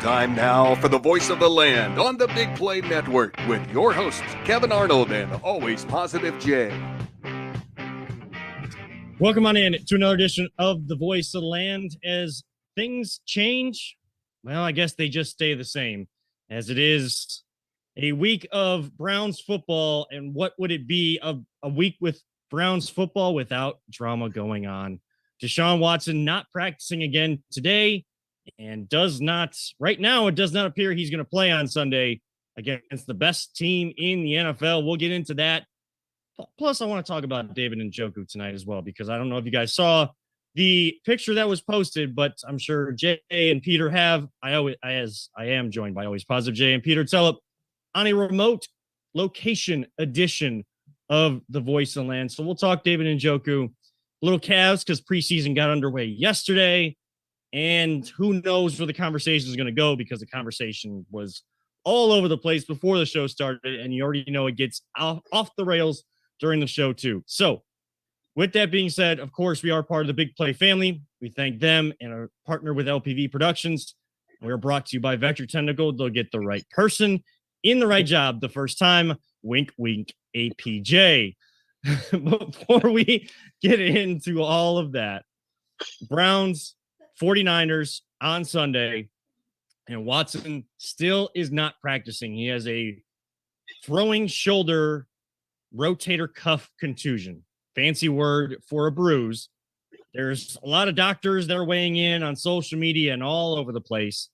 Time now for the voice of the land on the Big Play Network with your hosts, Kevin Arnold and Always Positive Jay. Welcome on in to another edition of the voice of the land. As things change, well, I guess they just stay the same, as it is a week of Browns football. And what would it be a week with Browns football without drama going on? Deshaun Watson not practicing again today, and right now, it does not appear he's going to play on Sunday against the best team in the NFL. We'll get into that. Plus, I want to talk about David Njoku tonight as well, because I don't know if you guys saw the picture that was posted, but I'm sure Jay and Peter have. I am joined by Always Positive Jay and Peter Tellup on a remote location edition of the Voice of the Land. So we'll talk David Njoku, little Cavs, because preseason got underway yesterday. And who knows where the conversation is going to go, because the conversation was all over the place before the show started. And you already know it gets off the rails during the show, too. So with that being said, of course, we are part of the Big Play family. We thank them and our partner with LPV Productions. We are brought to you by Vector Technical. They'll get the right person in the right job the first time. Wink, wink, APJ. Before we get into all of that, Browns 49ers on Sunday, and Watson still is not practicing. He has a throwing shoulder rotator cuff contusion. Fancy word for a bruise. There's a lot of doctors that are weighing in on social media and all over the place.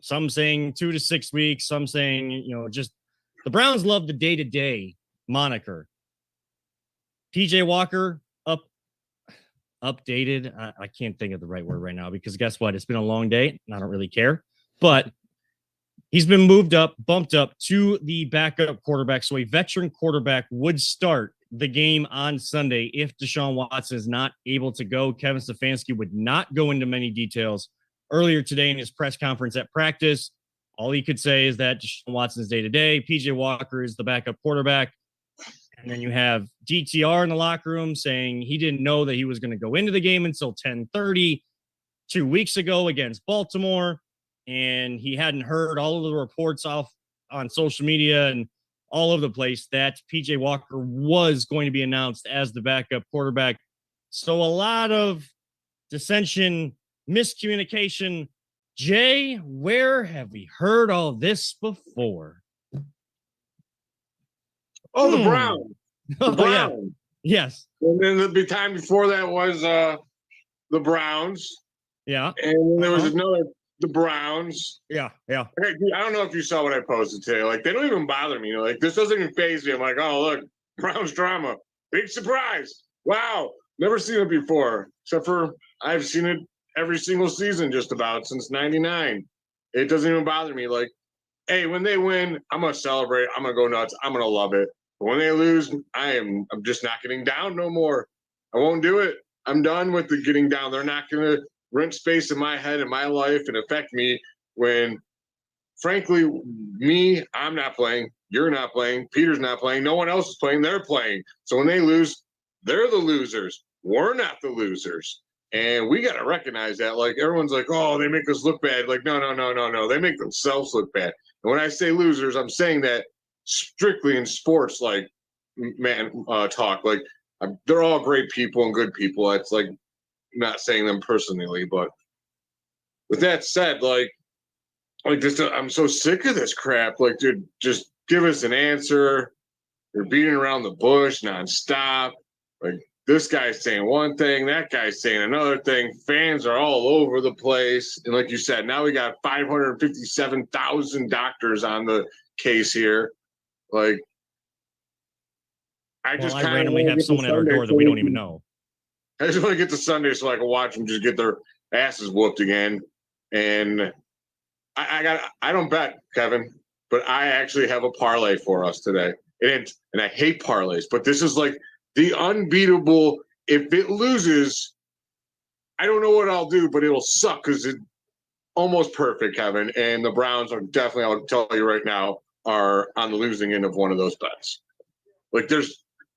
Some saying 2 to 6 weeks, some saying, just the Browns love the day-to-day moniker. PJ Walker updated. I can't think of the right word right now, because guess what? It's been a long day and I don't really care, but he's been bumped up to the backup quarterback. So a veteran quarterback would start the game on Sunday if Deshaun Watson is not able to go. Kevin Stefanski would not go into many details earlier today in his press conference at practice. All he could say is that Deshaun Watson's day to day. PJ Walker is the backup quarterback. And then you have DTR in the locker room saying he didn't know that he was going to go into the game until 10:30 2 weeks ago against Baltimore. And he hadn't heard all of the reports off on social media and all over the place that PJ Walker was going to be announced as the backup quarterback. So a lot of dissension, miscommunication. Jay, where have we heard all this before? Oh, the Browns. The Browns. Yeah. Yes. And then the time before that was the Browns. Yeah. And then there was the Browns. Yeah. Yeah. Okay, I don't know if you saw what I posted today. Like, they don't even bother me. Like, this doesn't even faze me. I'm like, oh, look, Browns drama. Big surprise. Wow. Never seen it before. Except for I've seen it every single season just about since 99. It doesn't even bother me. Like, hey, when they win, I'm going to celebrate. I'm going to go nuts. I'm going to love it. But when they lose, I'm just not getting down no more. I won't do it. I'm done with the getting down. They're not going to rent space in my head and my life and affect me when, frankly, I'm not playing. You're not playing. Peter's not playing. No one else is playing. They're playing. So when they lose, they're the losers. We're not the losers. And we got to recognize that. Like, everyone's like, oh, they make us look bad. Like, no. They make themselves look bad. And when I say losers, I'm saying that strictly in sports, like, talk. Like, they're all great people and good people. It's like, not saying them personally, but with that said, like this, I'm so sick of this crap. Like, dude, just give us an answer. You're beating around the bush nonstop. Like, this guy's saying one thing, that guy's saying another thing. Fans are all over the place. And like you said, now we got 557,000 doctors on the case here. Like, I randomly have someone at our door that we don't even know. I just want to get to Sunday so I can watch them just get their asses whooped again. And I don't bet, Kevin, but I actually have a parlay for us today. And I hate parlays, but this is like the unbeatable. If it loses, I don't know what I'll do, but it'll suck because it's almost perfect, Kevin. And the Browns are definitely, I'll tell you right now, are on the losing end of one of those bets. Like,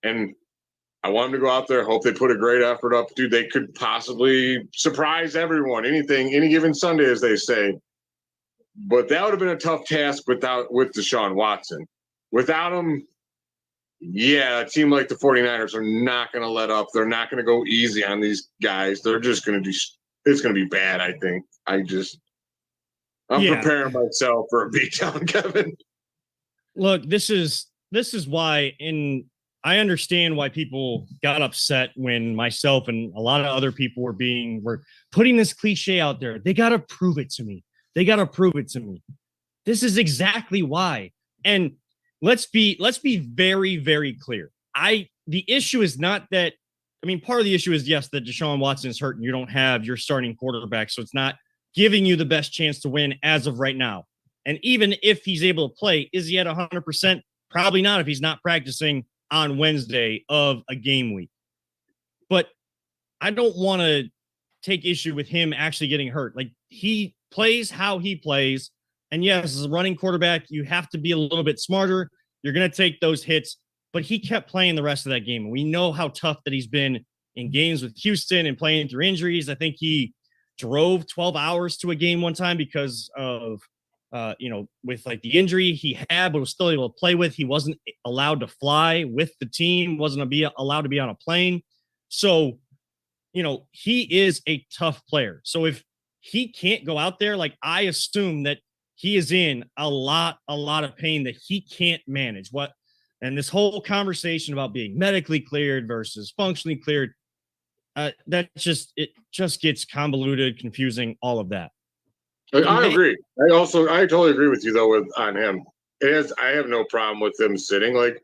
and I want them to go out there, hope they put a great effort up. Dude, they could possibly surprise everyone. Any given Sunday, as they say. But that would have been a tough task with Deshaun Watson. Without him, yeah, a team like the 49ers are not going to let up. They're not going to go easy on these guys. They're just going to do – it's going to be bad, I think. I'm preparing myself for a beatdown, Kevin. Look, this is why I understand why people got upset when myself and a lot of other people were putting this cliche out there. They got to prove it to me. They got to prove it to me. This is exactly why. And let's be very, very clear. The issue is not that. I mean, part of the issue is, yes, that Deshaun Watson is hurt and you don't have your starting quarterback. So it's not giving you the best chance to win as of right now. And even if he's able to play, is he at 100%? Probably not if he's not practicing on Wednesday of a game week. But I don't want to take issue with him actually getting hurt. Like, he plays how he plays. And yes, as a running quarterback, you have to be a little bit smarter. You're going to take those hits. But he kept playing the rest of that game. And we know how tough that he's been in games with Houston and playing through injuries. I think he drove 12 hours to a game one time because of, with like the injury he had, but was still able to play with. He wasn't allowed to fly with the team, wasn't allowed to be on a plane. So, he is a tough player. So if he can't go out there, like, I assume that he is in a lot of pain that he can't manage. And this whole conversation about being medically cleared versus functionally cleared, it just gets convoluted, confusing, all of that. I agree. I totally agree with you though on him. I have no problem with him sitting. Like,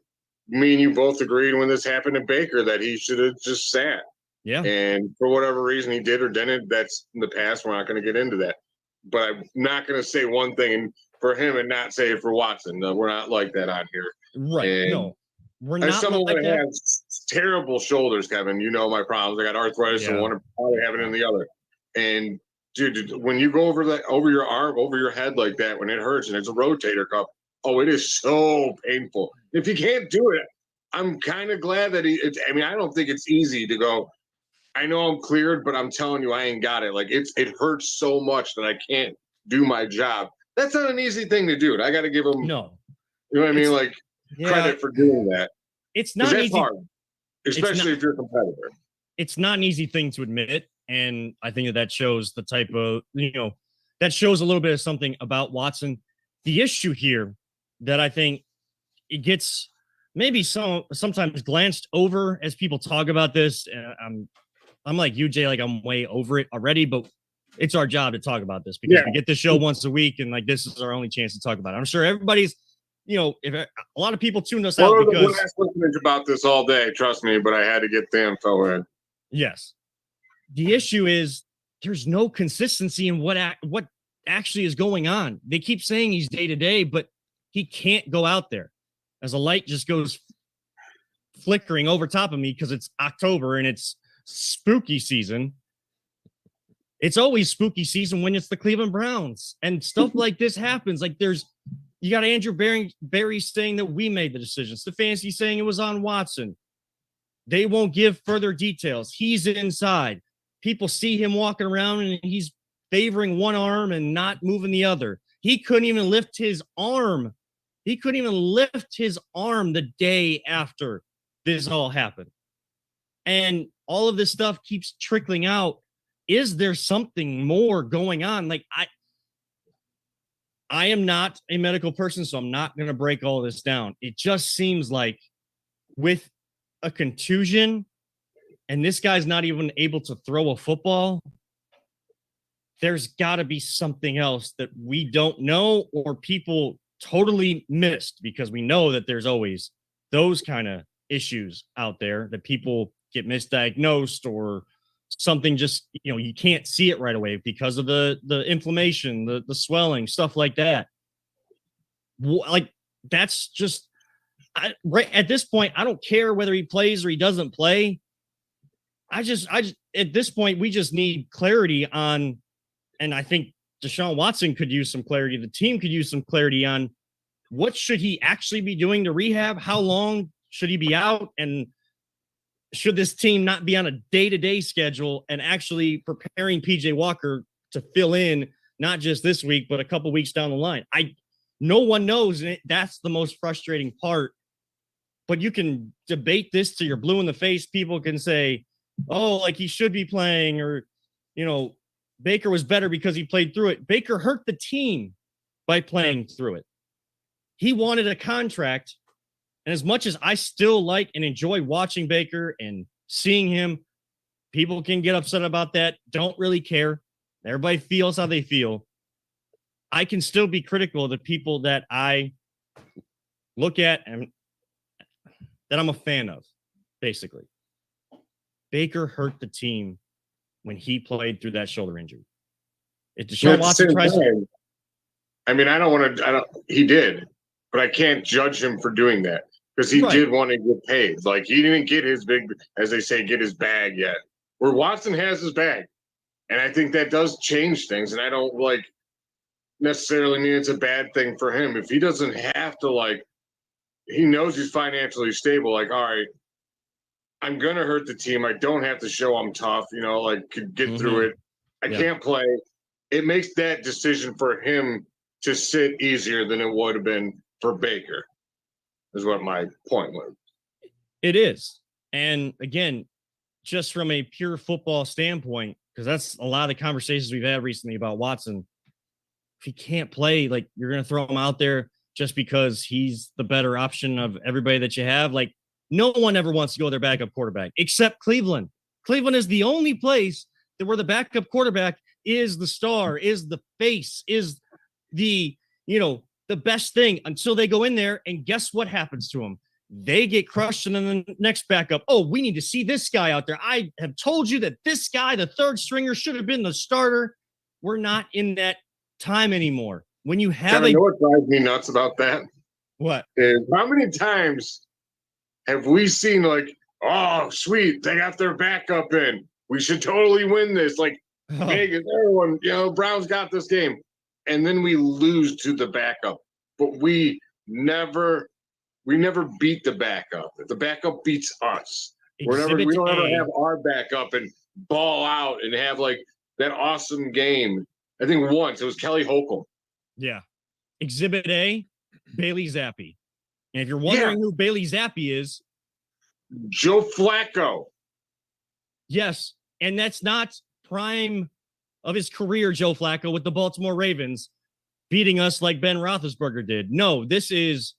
me and you both agreed when this happened to Baker that he should have just sat. Yeah. And for whatever reason he did or didn't, that's in the past. We're not going to get into that. But I'm not going to say one thing for him and not say it for Watson. No, we're not like that on here. Right. And no, we're not. As someone that has terrible shoulders, Kevin, you know my problems. I got arthritis and one probably have it in the other. And dude, when you go over your arm, over your head like that, when it hurts and it's a rotator cuff, it is so painful. If you can't do it, I'm kind of glad that I don't think it's easy to go, I know I'm cleared, but I'm telling you, I ain't got it. Like, it hurts so much that I can't do my job. That's not an easy thing to do. I got to give him, you know what I mean? Like, credit for doing that. It's not easy. Hard, especially if you're a competitor. It's not an easy thing to admit. And I think that shows the type of, that shows a little bit of something about Watson. The issue here that I think it gets maybe sometimes glanced over as people talk about this. I'm like you, Jay, like, I'm way over it already, but it's our job to talk about this because we get this show once a week, and like, this is our only chance to talk about it. I'm sure everybody's, if a lot of people tuned us out because we're listening about this all day, trust me, but I had to get the info in. Yes. The issue is there's no consistency in what actually is going on. They keep saying he's day to day, but he can't go out there as a light just goes flickering over top of me because it's October and it's spooky season. It's always spooky season when it's the Cleveland Browns and stuff like this happens. Like, you got Andrew Berry saying that we made the decision. Stefanski saying it was on Watson. They won't give further details. He's inside. People see him walking around and he's favoring one arm and not moving the other. He couldn't even lift his arm. The day after this all happened. And all of this stuff keeps trickling out. Is there something more going on? Like, I am not a medical person, so I'm not going to break all this down. It just seems like with a contusion and this guy's not even able to throw a football, there's got to be something else that we don't know or people totally missed, because we know that there's always those kind of issues out there that people get misdiagnosed or something just, you can't see it right away because of the inflammation, the swelling, stuff like that. Like, that's just right at this point. I don't care whether he plays or he doesn't play. I just at this point, we just need clarity on, and I think Deshaun Watson could use some clarity. The team could use some clarity on what should he actually be doing to rehab? How long should he be out? And should this team not be on a day-to-day schedule and actually preparing PJ Walker to fill in not just this week, but a couple weeks down the line. No one knows, and that's the most frustrating part. But you can debate this till you're blue in the face. People can say, oh, like he should be playing, or, Baker was better because he played through it. Baker hurt the team by playing through it. He wanted a contract. And as much as I still like and enjoy watching Baker and seeing him, people can get upset about that. Don't really care. Everybody feels how they feel. I can still be critical of the people that I look at and that I'm a fan of, basically. Baker hurt the team when he played through that shoulder injury. If Deshaun Watson tries to... I mean, he did, but I can't judge him for doing that because he did want to get paid. Like, he didn't get his as they say, get his bag yet. Where Watson has his bag. And I think that does change things. And I don't necessarily mean it's a bad thing for him. If he doesn't have to he knows he's financially stable. All right, I'm going to hurt the team. I don't have to show I'm tough, could get through it. I can't play. It makes that decision for him to sit easier than it would have been for Baker, is what my point was. It is. And again, just from a pure football standpoint, because that's a lot of the conversations we've had recently about Watson. If he can't play, you're going to throw him out there just because he's the better option of everybody that you have. No one ever wants to go their backup quarterback except Cleveland. Cleveland is the only place where the backup quarterback is the star, is the face, is the best thing until they go in there. And guess what happens to them? They get crushed, and then the next backup, oh, we need to see this guy out there. I have told you that this guy, the third stringer, should have been the starter. We're not in that time anymore. When you have you know what drives me nuts about that? What? Is how many times have we seen oh, sweet, they got their backup in. We should totally win this. Vegas, everyone, Browns got this game. And then we lose to the backup. But we never beat the backup. The backup beats us. We don't ever have our backup and ball out and have that awesome game. I think once it was Kelly Holcomb. Yeah. Exhibit A, Bailey Zappi. And if you're wondering who Bailey Zappi is, Joe Flacco. Yes. And that's not prime of his career, Joe Flacco, with the Baltimore Ravens beating us like Ben Roethlisberger did. No, this is,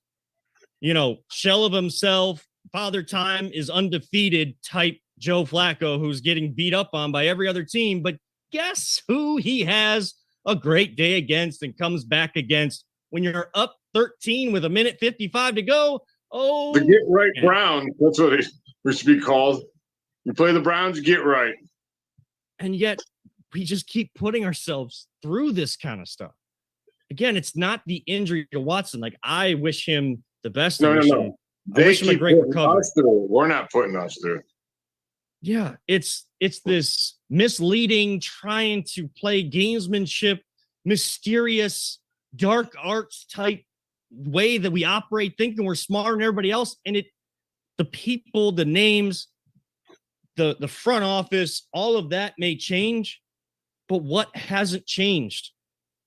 shell of himself, father time is undefeated type Joe Flacco, who's getting beat up on by every other team. But guess who he has a great day against and comes back against when you're up 13 with 1:55 to go? Oh, the get right Brown. That's what it should be called. You play the Browns, you get right. And yet we just keep putting ourselves through this kind of stuff. Again, it's not the injury to Watson. I wish him the best. No. I wish him a great recovery. We're not putting us through. Yeah, it's this misleading, trying to play gamesmanship, mysterious, dark arts type way that we operate, thinking we're smarter than everybody else. And the people, the names, the front office, all of that may change, but what hasn't changed?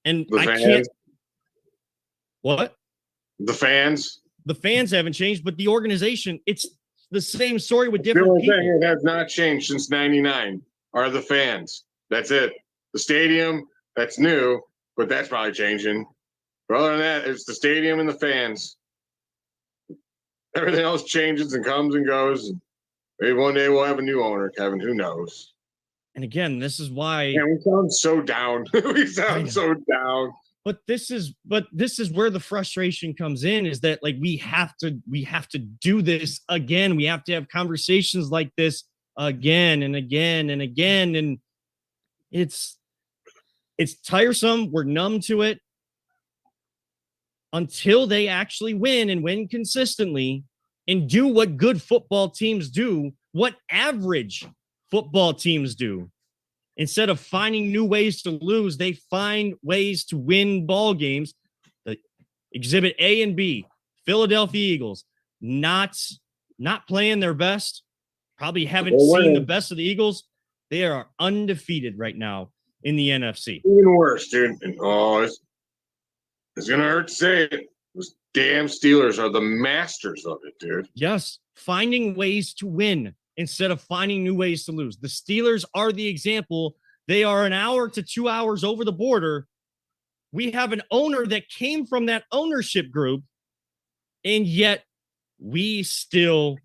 And the I fans. can't. What? The fans. The fans haven't changed, but the organization, it's the same story with The different only people. thing that has not changed since '99 are the fans. That's it. The stadium, that's new, but that's probably changing. But other than that, it's the stadium and the fans. Everything else changes and comes and goes. Maybe one day we'll have a new owner, Kevin. Who knows? And again, this is why Man, we sound so down. We sound so down. But this is where the frustration comes in, is that we have to do this again. We have to have conversations like this again and again and again. And it's tiresome. We're numb to it until they actually win and win consistently and do what good football teams do, what average football teams do. Instead of finding new ways to lose, they find ways to win ball games. The exhibit A and B, Philadelphia Eagles, not playing their best. Probably haven't seen the best of the Eagles. They are undefeated right now. in the NFC. Even worse, dude. Oh, it's gonna hurt to say it. Those damn Steelers are the masters of it, dude. Yes, finding ways to win instead of finding new ways to lose. The Steelers are the example. They are an hour to 2 hours over the border. We have an owner that came from that ownership group, and yet we still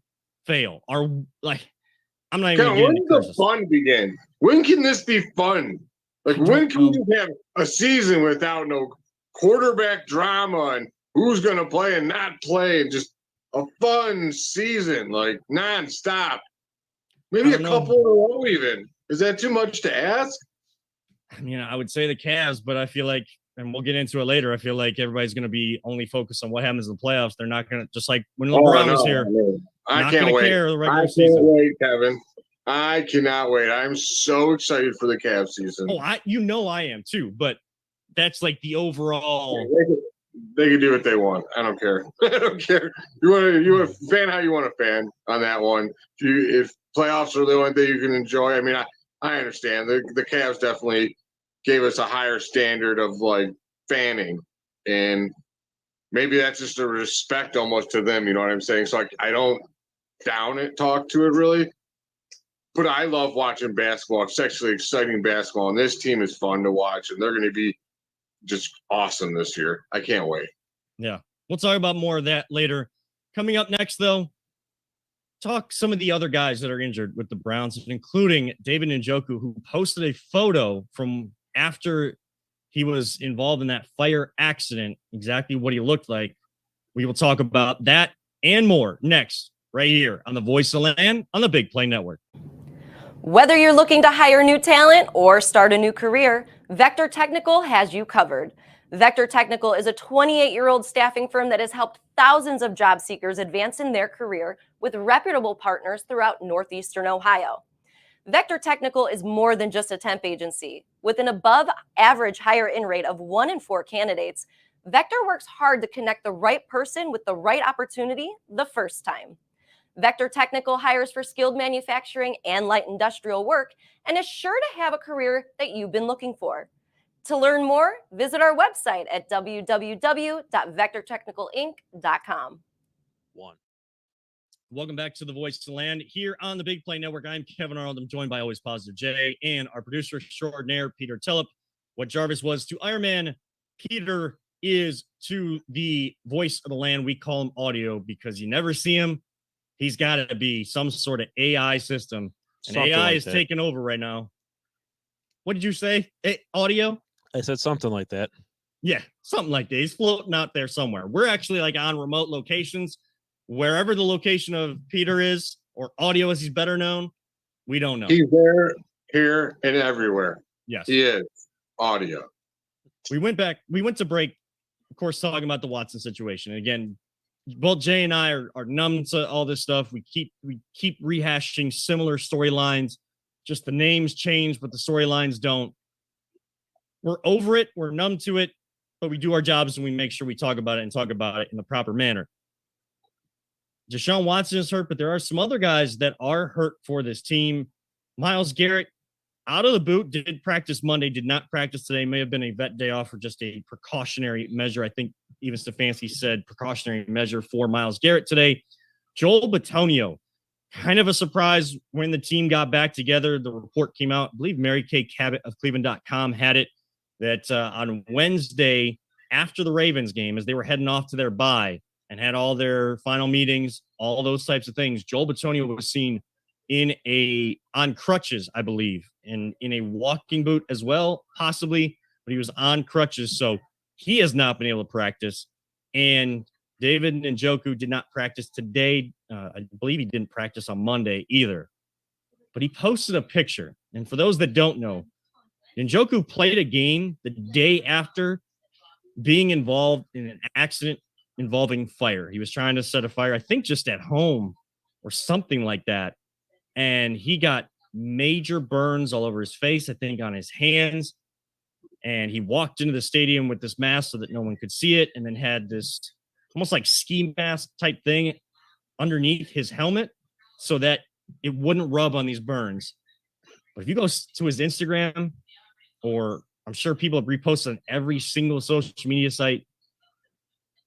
fail. I'm not even When does the fun begin? When can this be fun? Like, when can we just have a season without no quarterback drama and who's going to play and not play, and just a fun season, like nonstop? Maybe a couple in a row, even. Is that too much to ask? I mean, I would say the Cavs, but I feel like, and we'll get into it later, I feel like everybody's going to be only focused on what happens in the playoffs. They're not going to, just like when LeBron was here. I can't wait. I can't wait, Kevin. I cannot wait. I'm so excited for the Cavs season. Oh, I am too, but that's like the overall. They can do what they want. I don't care. I don't care. You want to fan how you want to fan on that one. If playoffs are the only thing you can enjoy, I mean, I understand. The Cavs definitely gave us a higher standard of like fanning, and maybe that's just a respect almost to them. You know what I'm saying? So I don't talk to it really, but I love watching basketball. It's actually exciting basketball, and this team is fun to watch, and they're going to be just awesome this year. I can't wait. Yeah, we'll talk about more of that later. Coming up next, though, talk some of the other guys that are injured with the Browns, including David Njoku, who posted a photo from after he was involved in that fire accident, exactly what he looked like. We will talk about that and more next, right here on the Voice of the Land on the Big Play Network. Whether you're looking to hire new talent or start a new career, Vector Technical has you covered. Vector Technical is a 28-year-old staffing firm that has helped thousands of job seekers advance in their career with reputable partners throughout Northeastern Ohio. Vector Technical is more than just a temp agency. With an above-average hire-in rate of 1 in 4 candidates, Vector works hard to connect the right person with the right opportunity the first time. Vector Technical hires for skilled manufacturing and light industrial work and is sure to have a career that you've been looking for. To learn more, visit our website at www.vectortechnicalinc.com. Welcome back to the Voice of the Land here on the Big Play Network. I'm Kevin Arnold. I'm joined by Always Positive Jay and our producer extraordinaire, Peter Tillip. What Jarvis was to Iron Man, Peter is to the Voice of the Land. We call him audio because you never see him. He's got to be some sort of AI system. And something AI like is taking over right now. What did you say? Audio? I said something like that. Yeah, something like that. He's floating out there somewhere. We're actually like on remote locations. Wherever the location of Peter is, or audio as he's better known, we don't know. He's there, here, and everywhere. Yes. He is. Audio. We went to break, of course, talking about the Watson situation. And again, both Jay and I are numb to all this stuff. We keep rehashing similar storylines. Just the names change, but the storylines don't. We're over it. We're numb to it, but we do our jobs and we make sure we talk about it and talk about it in the proper manner. Deshaun Watson is hurt, but there are some other guys that are hurt for this team. Myles Garrett, out of the boot, did practice Monday, did not practice today. May have been a vet day off or just a precautionary measure. I think even Stefanski said precautionary measure for Myles Garrett today. Joel Bitonio, kind of a surprise when the team got back together. The report came out, I believe Mary Kay Cabot of Cleveland.com had it, that on Wednesday after the Ravens game, as they were heading off to their bye and had all their final meetings, all those types of things, Joel Bitonio was seen on crutches, I believe, in a walking boot as well, possibly, but he was on crutches. So he has not been able to practice. And David Njoku did not practice today. I believe he didn't practice on Monday either. But he posted a picture. And for those that don't know, Njoku played a game the day after being involved in an accident involving fire. He was trying to set a fire, I think just at home or something like that. And he got major burns all over his face, I think on his hands. And he walked into the stadium with this mask so that no one could see it, and then had this almost like ski mask type thing underneath his helmet so that it wouldn't rub on these burns. But if you go to his Instagram, or I'm sure people have reposted on every single social media site.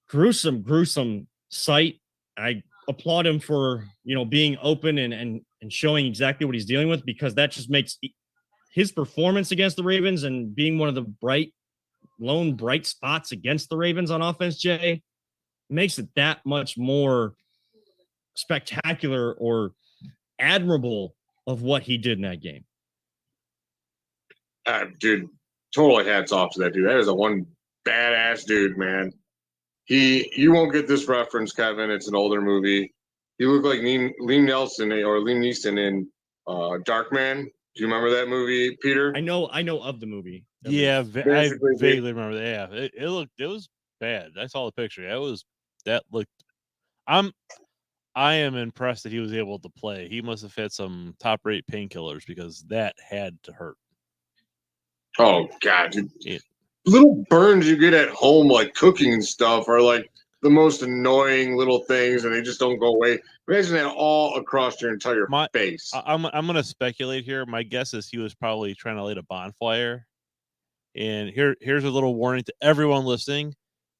Gruesome sight. I applaud him for, being open and showing exactly what he's dealing with, because that just makes his performance against the Ravens and being one of the lone bright spots against the Ravens on offense, Jay, makes it that much more spectacular or admirable of what he did in that game. Dude, totally hats off to that dude. That is a one badass dude, man. You won't get this reference, Kevin. It's an older movie. He looked like Liam Neeson in Darkman. Do you remember that movie, Peter? I know of the movie. Yeah, I vaguely remember that. Yeah, it was bad. I saw the picture. I am impressed that he was able to play. He must have had some top rate painkillers, because that had to hurt. Oh God, dude. Yeah. Little burns you get at home, like cooking and stuff, are like the most annoying little things, and they just don't go away. Imagine that all across your entire face. I'm gonna speculate here. My guess is he was probably trying to light a bonfire. And here's a little warning to everyone listening: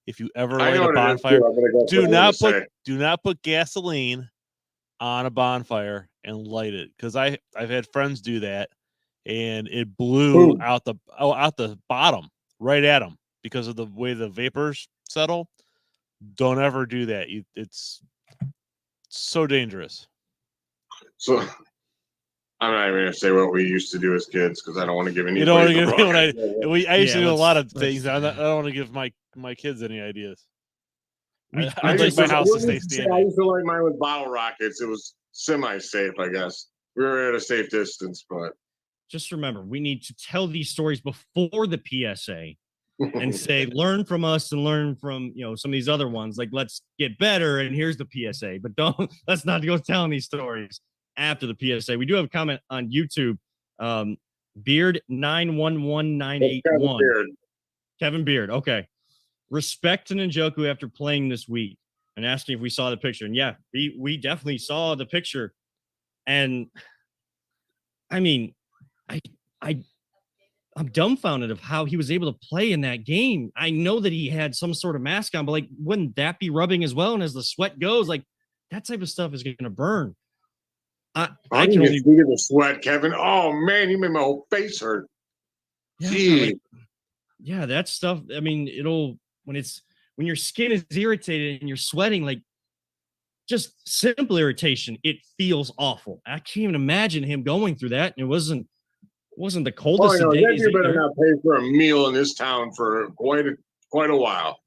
if you ever light a bonfire, do not put gasoline on a bonfire and light it, because I've had friends do that, and it blew out the bottom right at them because of the way the vapors settle. Don't ever do that. It's so dangerous. So I'm not even going to say what we used to do as kids, because I don't want to give any. You don't want to give I used to do a lot of things. I don't want to give my kids any ideas. I'd like my house to stay standing. I used to light mine with bottle rockets. It was semi-safe, I guess. We were at a safe distance, but just remember, we need to tell these stories before the PSA and say, learn from us and learn from, some of these other ones. Like, let's get better. And here's the PSA, but let's not go telling these stories after the PSA. We do have a comment on YouTube. Beard 911981. Kevin Beard. Okay. Respect to Njoku after playing this week, and asking if we saw the picture. And yeah, we definitely saw the picture. And I mean, I'm dumbfounded of how he was able to play in that game. I know that he had some sort of mask on, but like, wouldn't that be rubbing as well? And as the sweat goes, like, that type of stuff is going to burn. I can only see the sweat, Kevin. Oh man, you made my whole face hurt. Yeah, that stuff. I mean, when your skin is irritated and you're sweating, like, just simple irritation, it feels awful. I can't even imagine him going through that. And it wasn't the coldest of days. You better not pay for a meal in this town for quite a while.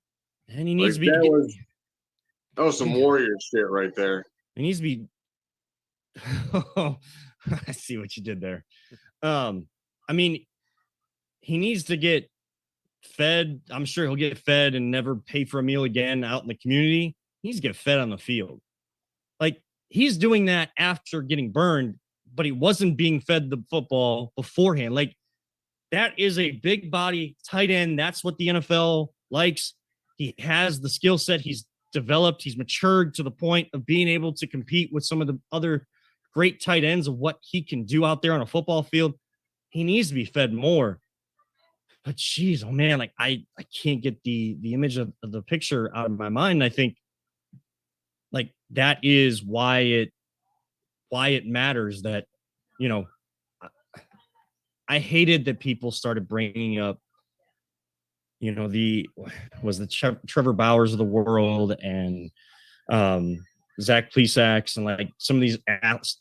And he needs to be. That was some warrior shit right there. He needs to be. Oh, I see what you did there. I mean, he needs to get fed. I'm sure he'll get fed and never pay for a meal again out in the community. He needs to get fed on the field. Like, he's doing that after getting burned, but he wasn't being fed the football beforehand. Like, that is a big body tight end. That's what the NFL likes. He has the skill set. He's developed. He's matured to the point of being able to compete with some of the other great tight ends of what he can do out there on a football field. He needs to be fed more. But geez, oh man, like I can't get the image of the picture out of my mind. I think like that is why it matters that, I hated that people started bringing up, the Trevor Bowers of the world and Zach Plesac and like some of these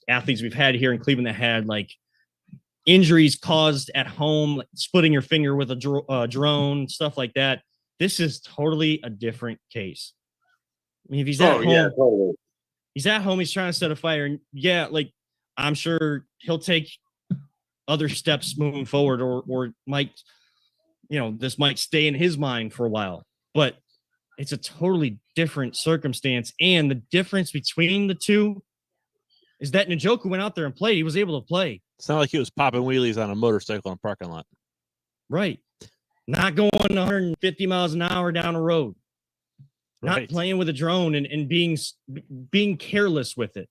athletes we've had here in Cleveland that had like injuries caused at home, like splitting your finger with a drone, stuff like that. This is totally a different case. I mean, if he's at home, totally. He's at home, he's trying to set a fire, and like I'm sure he'll take other steps moving forward, or might, this might stay in his mind for a while. But it's a totally different circumstance, and the difference between the two is that Njoku went out there and played. He was able to play. It's not like he was popping wheelies on a motorcycle in a parking lot. Right. Not going 150 miles an hour down a road. Right. Not playing with a drone and being careless with it.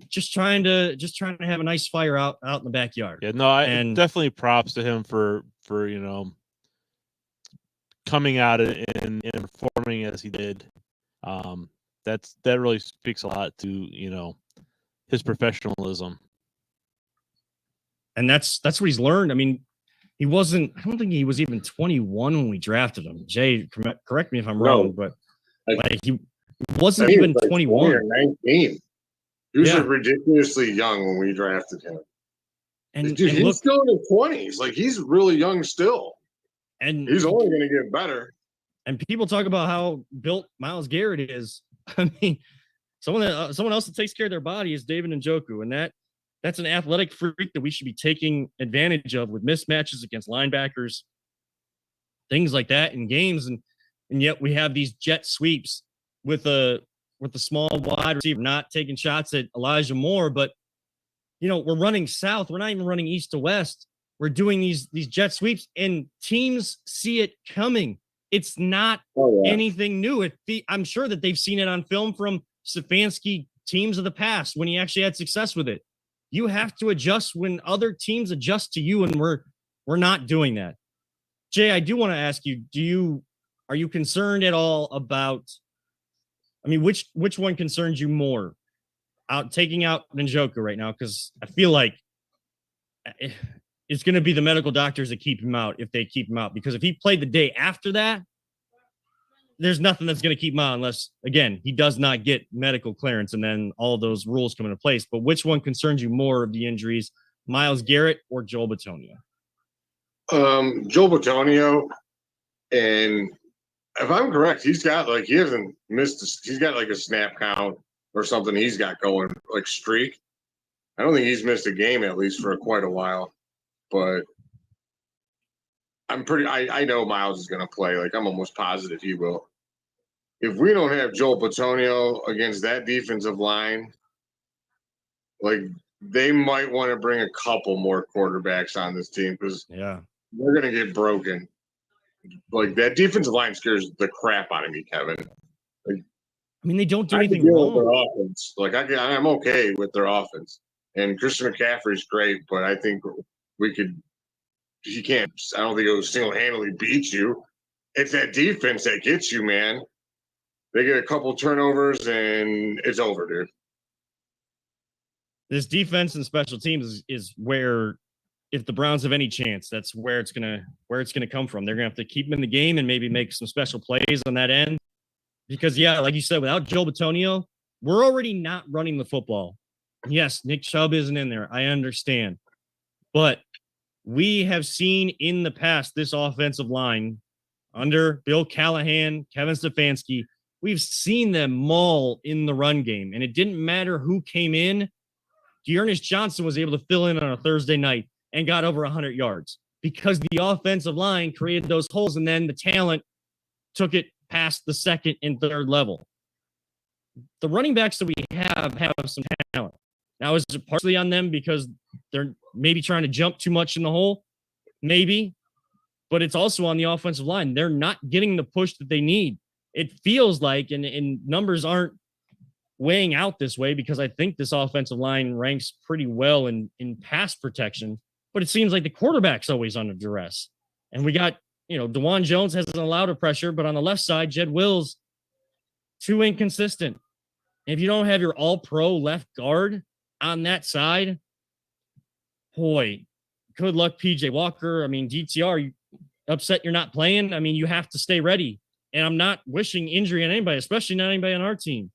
just trying to have a nice fire out in the backyard. Yeah, no, and definitely props to him for coming out and performing as he did. That really speaks a lot to his professionalism. And that's what he's learned. I mean, I don't think he was even 21 when we drafted him. Jay, correct me if I'm wrong, but he wasn't even 21 or 19. He was ridiculously young when we drafted him. And dude, he's still in his 20s. Like, he's really young still. And he's only going to get better. And people talk about how built Myles Garrett is. I mean, someone else that takes care of their body is David Njoku, and that's an athletic freak that we should be taking advantage of with mismatches against linebackers, things like that in games. And yet we have these jet sweeps with the small wide receiver not taking shots at Elijah Moore. But, we're running south. We're not even running east to west. We're doing these jet sweeps, and teams see it coming. It's not anything new. I'm sure that they've seen it on film from Stefanski teams of the past when he actually had success with it. You have to adjust when other teams adjust to you, and we're not doing that. Jay, I do want to ask you, are you concerned at all about, which one concerns you more? Taking out Njoku right now, because I feel like it's going to be the medical doctors that keep him out if they keep him out. Because if he played the day after that, there's nothing that's going to keep him out unless, again, he does not get medical clearance, and then all of those rules come into place. But which one concerns you more of the injuries, Myles Garrett or Joel Bitonio? Joel Bitonio, and if I'm correct, he hasn't missed. He's got like a snap count or something. He's got going like streak. I don't think he's missed a game at least for quite a while, but I know Myles is going to play. Like, I'm almost positive he will. If we don't have Joel Bitonio against that defensive line, like, they might want to bring a couple more quarterbacks on this team because they're going to get broken. Like, that defensive line scares the crap out of me, Kevin. Like, they don't do anything wrong. Their offense. Like, I'm okay with their offense. And Christian McCaffrey's great, but I think he can't. I don't think he'll single-handedly beat you. It's that defense that gets you, man. They get a couple turnovers and it's over, dude. This defense and special teams is where, if the Browns have any chance, that's where it's gonna come from. They're gonna have to keep them in the game and maybe make some special plays on that end. Because like you said, without Joel Bitonio, we're already not running the football. Yes, Nick Chubb isn't in there. I understand, but we have seen in the past this offensive line under Bill Callahan, Kevin Stefanski, we've seen them maul in the run game, and it didn't matter who came in. Dearness Johnson was able to fill in on a Thursday night and got over 100 yards because the offensive line created those holes, and then the talent took it past the second and third level. The running backs that we have some talent. Now, is it partially on them because they're maybe trying to jump too much in the hole? Maybe. But it's also on the offensive line. They're not getting the push that they need. It feels like, and numbers aren't weighing out this way because I think this offensive line ranks pretty well in pass protection, but it seems like the quarterback's always under duress. And we got, DeJuan Jones hasn't allowed a pressure, but on the left side, Jed Wills, too inconsistent. And if you don't have your all-pro left guard on that side, boy, good luck, PJ Walker. DTR, you upset you're not playing. You have to stay ready. And I'm not wishing injury on anybody, especially not anybody on our team.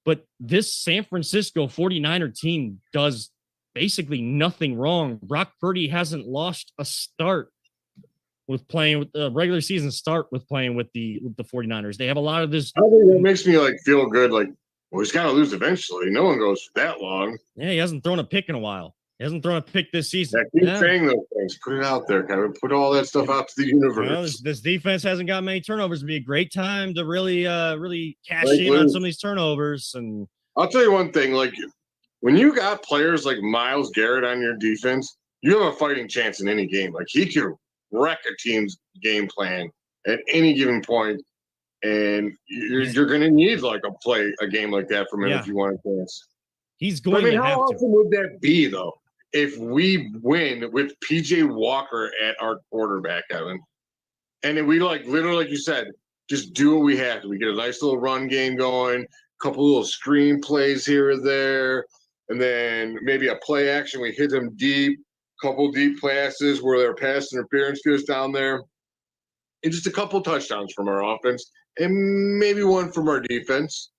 But this San Francisco 49er team does basically nothing wrong. Brock Purdy hasn't lost a start with playing with the regular season with playing with the 49ers. They have a lot of this. I think that makes me feel good. Well, he's got to lose eventually. No one goes for that long. Yeah, he hasn't thrown a pick in a while. He hasn't thrown a pick this season. Keep saying those things. Put it out there, Kevin. Put all that stuff out to the universe. Well, this defense hasn't got many turnovers. It'd be a great time to really cash in on some of these turnovers. And I'll tell you one thing. When you got players like Myles Garrett on your defense, you have a fighting chance in any game. He could wreck a team's game plan at any given point, and you're going to need a game like that from him if you want a chance. He's going to have how to. awesome would that be, though, if we win with PJ Walker at our quarterback, Evan? And then we literally, like you said, just do what we have to. We get a nice little run game going, a couple little screen plays here or there, and then maybe a play action. We hit them deep, couple deep passes where their pass interference goes down there, and just a couple touchdowns from our offense, and maybe one from our defense,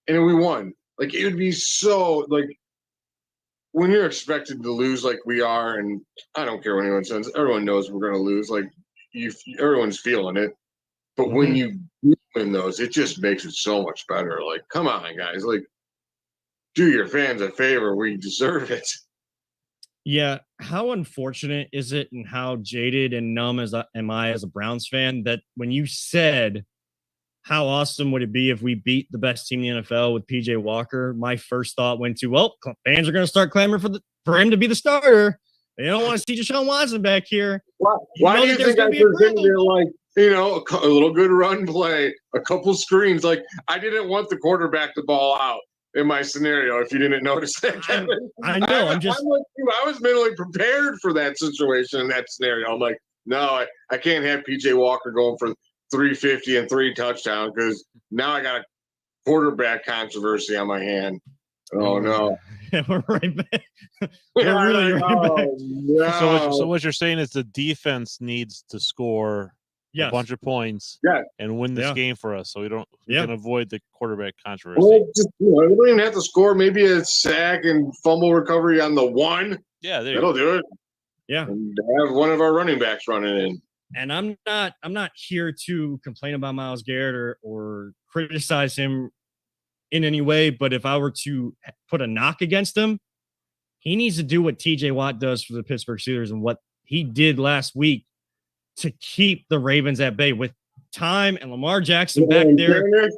and then we won. Like, it would be so, when you're expected to lose like we are, and I don't care what anyone says, everyone knows we're going to lose. Like, everyone's feeling it. But when you win those, it just makes it so much better. Like, come on, guys. Like, do your fans a favor. We deserve it. Yeah. How unfortunate is it, and how jaded and numb am I as a Browns fan, that when you said, how awesome would it be if we beat the best team in the NFL with PJ Walker, my first thought went to, well, fans are going to start clamoring for him to be the starter. They don't want to see Deshaun Watson back here. Why do you think I presented like, a little good run play, a couple screens? Like, I didn't want the quarterback to ball out in my scenario, if you didn't notice that, Kevin. I know. I'm like you. I was mentally prepared for that situation in that scenario. I'm like, no, I can't have PJ Walker going for 350 and 3 touchdowns, because now I got a quarterback controversy on my hand. Oh no. Yeah, we're right back. We're really right back. No. So what you're saying is the defense needs to score a bunch of points and win this game for us, so we can avoid the quarterback controversy. Well, just, we don't even have to score. Maybe a sack and fumble recovery on the one. Yeah, that'll do it. Yeah, and have one of our running backs running in. And I'm not here to complain about Myles Garrett or criticize him in any way, but if I were to put a knock against him, he needs to do what TJ Watt does for the Pittsburgh Steelers and what he did last week to keep the Ravens at bay with time and Lamar Jackson back there.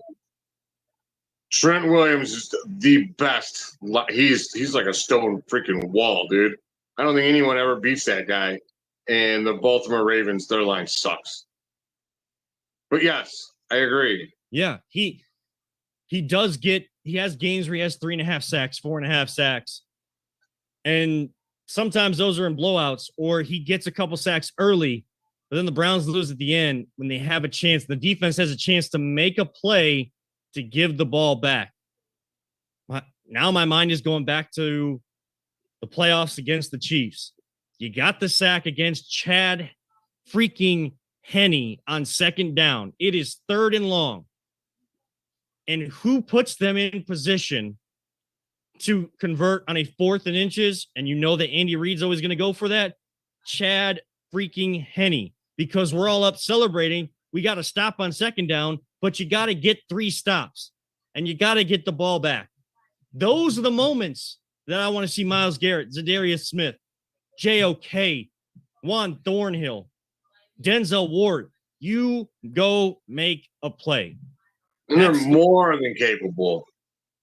Trent Williams is the best. He's like a stone freaking wall, dude. I don't think anyone ever beats that guy. And the Baltimore Ravens, their line sucks. But yes, I agree. Yeah, he has games where he has 3.5 sacks, 4.5 sacks. And sometimes those are in blowouts, or he gets a couple sacks early, but then the Browns lose at the end when they have a chance. The defense has a chance to make a play to give the ball back. Now my mind is going back to the playoffs against the Chiefs. You got the sack against Chad freaking Henne on second down. It is 3rd and long. And who puts them in position to convert on a 4th and inches? And you know that Andy Reid's always going to go for that. Chad freaking Henne. Because we're all up celebrating. We got to stop on second down, but you got to get 3 stops. And you got to get the ball back. Those are the moments that I want to see Myles Garrett, Zadarius Smith, JOK, Juan Thornhill, Denzel Ward. You go make a play. And they're more than capable.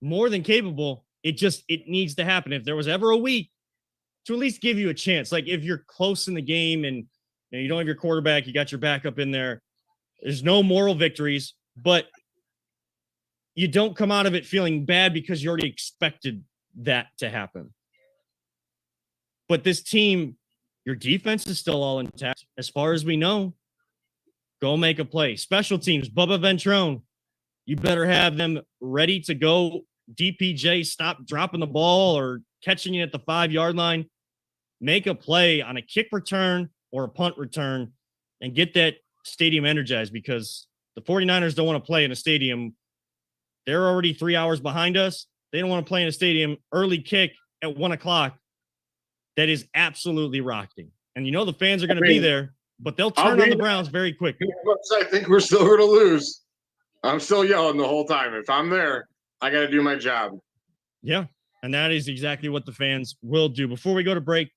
More than capable. It needs to happen. If there was ever a week to at least give you a chance, like if you're close in the game and you don't have your quarterback, you got your backup in there, there's no moral victories, but you don't come out of it feeling bad because you already expected that to happen. But this team, your defense is still all intact. As far as we know, go make a play. Special teams, Bubba Ventrone, you better have them ready to go. DPJ, stop dropping the ball or catching you at the 5-yard line. Make a play on a kick return or a punt return and get that stadium energized, because the 49ers don't want to play in a stadium. They're already 3 hours behind us. They don't want to play in a stadium early kick at 1 o'clock. That is absolutely rocking. And you know the fans are going to be there, but they'll turn on the Browns very quick. I think we're still going to lose. I'm still yelling the whole time. If I'm there, I got to do my job. Yeah, and that is exactly what the fans will do. Before we go to break,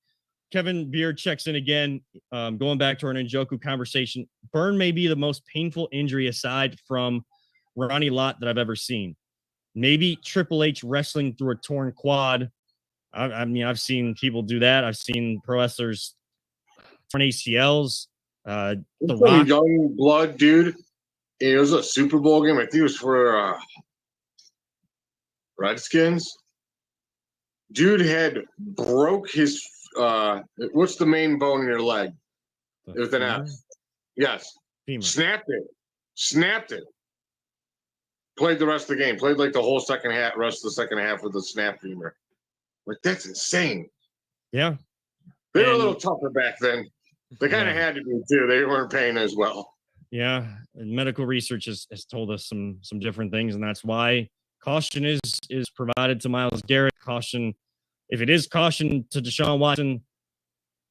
Kevin Beard checks in again, going back to our Njoku conversation. Burn may be the most painful injury aside from Ronnie Lott that I've ever seen. Maybe Triple H wrestling through a torn quad. I mean, I've seen people do that. I've seen pro wrestlers torn ACLs. The Rock, young blood, dude. It was a Super Bowl game. I think it was for Redskins. Dude had broke his what's the main bone in your leg? With an F. Yes. Femur. Snapped it. Played the rest of the game. Played like the whole rest of the second half with a snap femur. Like, that's insane. Yeah. They were a little tougher back then. They kind of had to be too. They weren't paying as well. Yeah. And medical research has told us some different things, and that's why caution is provided to Myles Garrett. Caution, if it is caution to Deshaun Watson,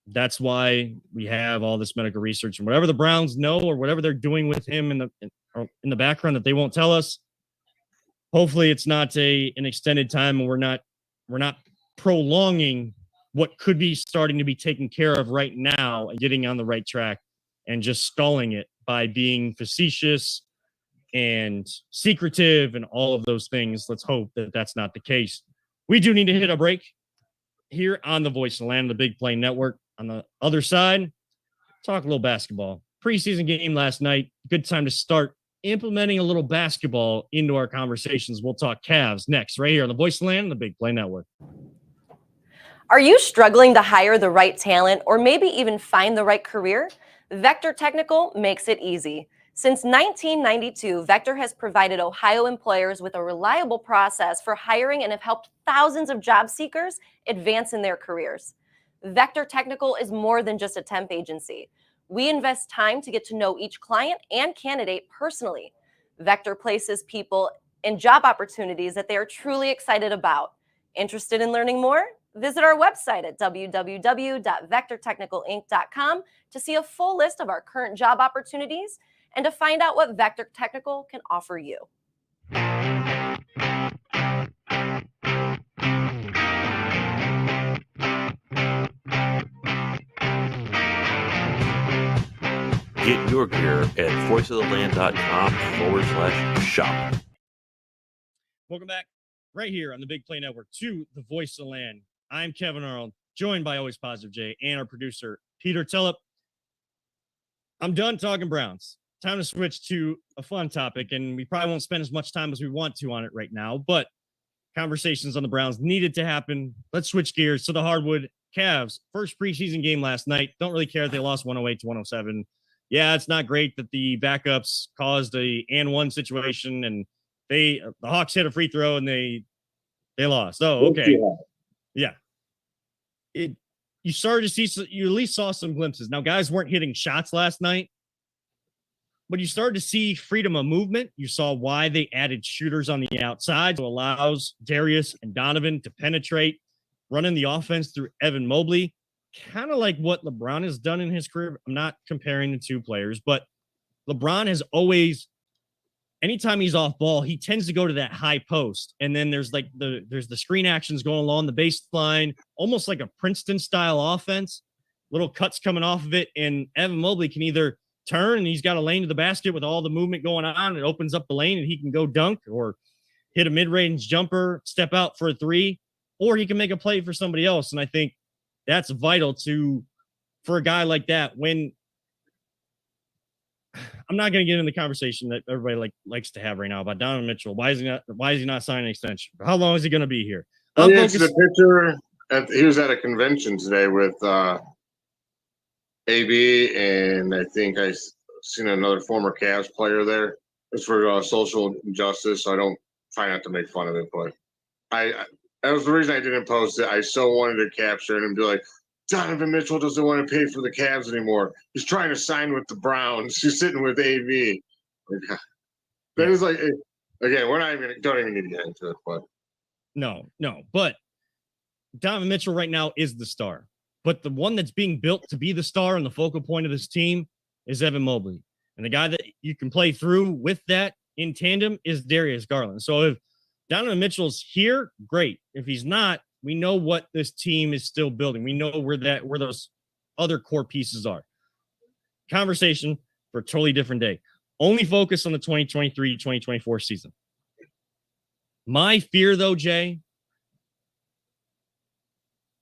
that's why we have all this medical research, and whatever the Browns know or whatever they're doing with him in the background that they won't tell us. Hopefully, it's not an extended time, and we're not prolonging what could be starting to be taken care of right now and getting on the right track, and just stalling it by being facetious and secretive and all of those things. Let's hope that that's not the case. We do need to hit a break here on the Voice of the Land, the Big Play Network. On the other side, talk a little basketball. Preseason game last night. Good time to start implementing a little basketball into our conversations. We'll talk Cavs next, right here on the Voice of the Land, the Big Play Network. Are you struggling to hire the right talent or maybe even find the right career? Vector Technical makes it easy. Since 1992, Vector has provided Ohio employers with a reliable process for hiring and have helped thousands of job seekers advance in their careers. Vector Technical is more than just a temp agency. We invest time to get to know each client and candidate personally. Vector places people in job opportunities that they are truly excited about. Interested in learning more? Visit our website at www.vectortechnicalinc.com to see a full list of our current job opportunities and to find out what Vector Technical can offer you. Get your gear at voiceoftheland.com/shop. Welcome back right here on the Big Play Network to the Voice of the Land. I'm Kevin Arnold, joined by Always Positive Jay and our producer, Peter Tillip. I'm done talking Browns. Time to switch to a fun topic, and we probably won't spend as much time as we want to on it right now, but conversations on the Browns needed to happen. Let's switch gears to the hardwood. Cavs, first preseason game last night. Don't really care if they lost 108-107. Yeah, it's not great that the backups caused a and one situation, and the Hawks hit a free throw and they lost. Oh, okay. Yeah. You started to see, you at least saw some glimpses. Now, guys weren't hitting shots last night, but you started to see freedom of movement. You saw why they added shooters on the outside, so allows Darius and Donovan to penetrate, running the offense through Evan Mobley. Kind of like what LeBron has done in his career. I'm not comparing the two players, but LeBron has always, anytime he's off ball, he tends to go to that high post. And then there's the screen actions going along the baseline, almost like a Princeton style offense, little cuts coming off of it. And Evan Mobley can either turn and he's got a lane to the basket with all the movement going on. It opens up the lane and he can go dunk or hit a mid-range jumper, step out for a three, or he can make a play for somebody else. And I think that's vital for a guy like that. When I'm not going to get into the conversation that everybody likes to have right now about Donovan Mitchell. Why is he not signing an extension? How long is he going to be here? The picture. He was at a convention today with AB, and I think I seen another former Cavs player there. It's for social justice. So I don't try not to make fun of it, but that was the reason I didn't post it. I so wanted to capture it and be like, Donovan Mitchell doesn't want to pay for the Cavs anymore. He's trying to sign with the Browns. He's sitting with AV. That is like, again, don't even need to get into it. But no. But Donovan Mitchell right now is the star. But the one that's being built to be the star and the focal point of this team is Evan Mobley. And the guy that you can play through with that in tandem is Darius Garland. So if Donovan Mitchell's here, great. If he's not, we know what this team is still building. We know where those other core pieces are. Conversation for a totally different day. Only focus on the 2023-2024 season. My fear, though, Jay,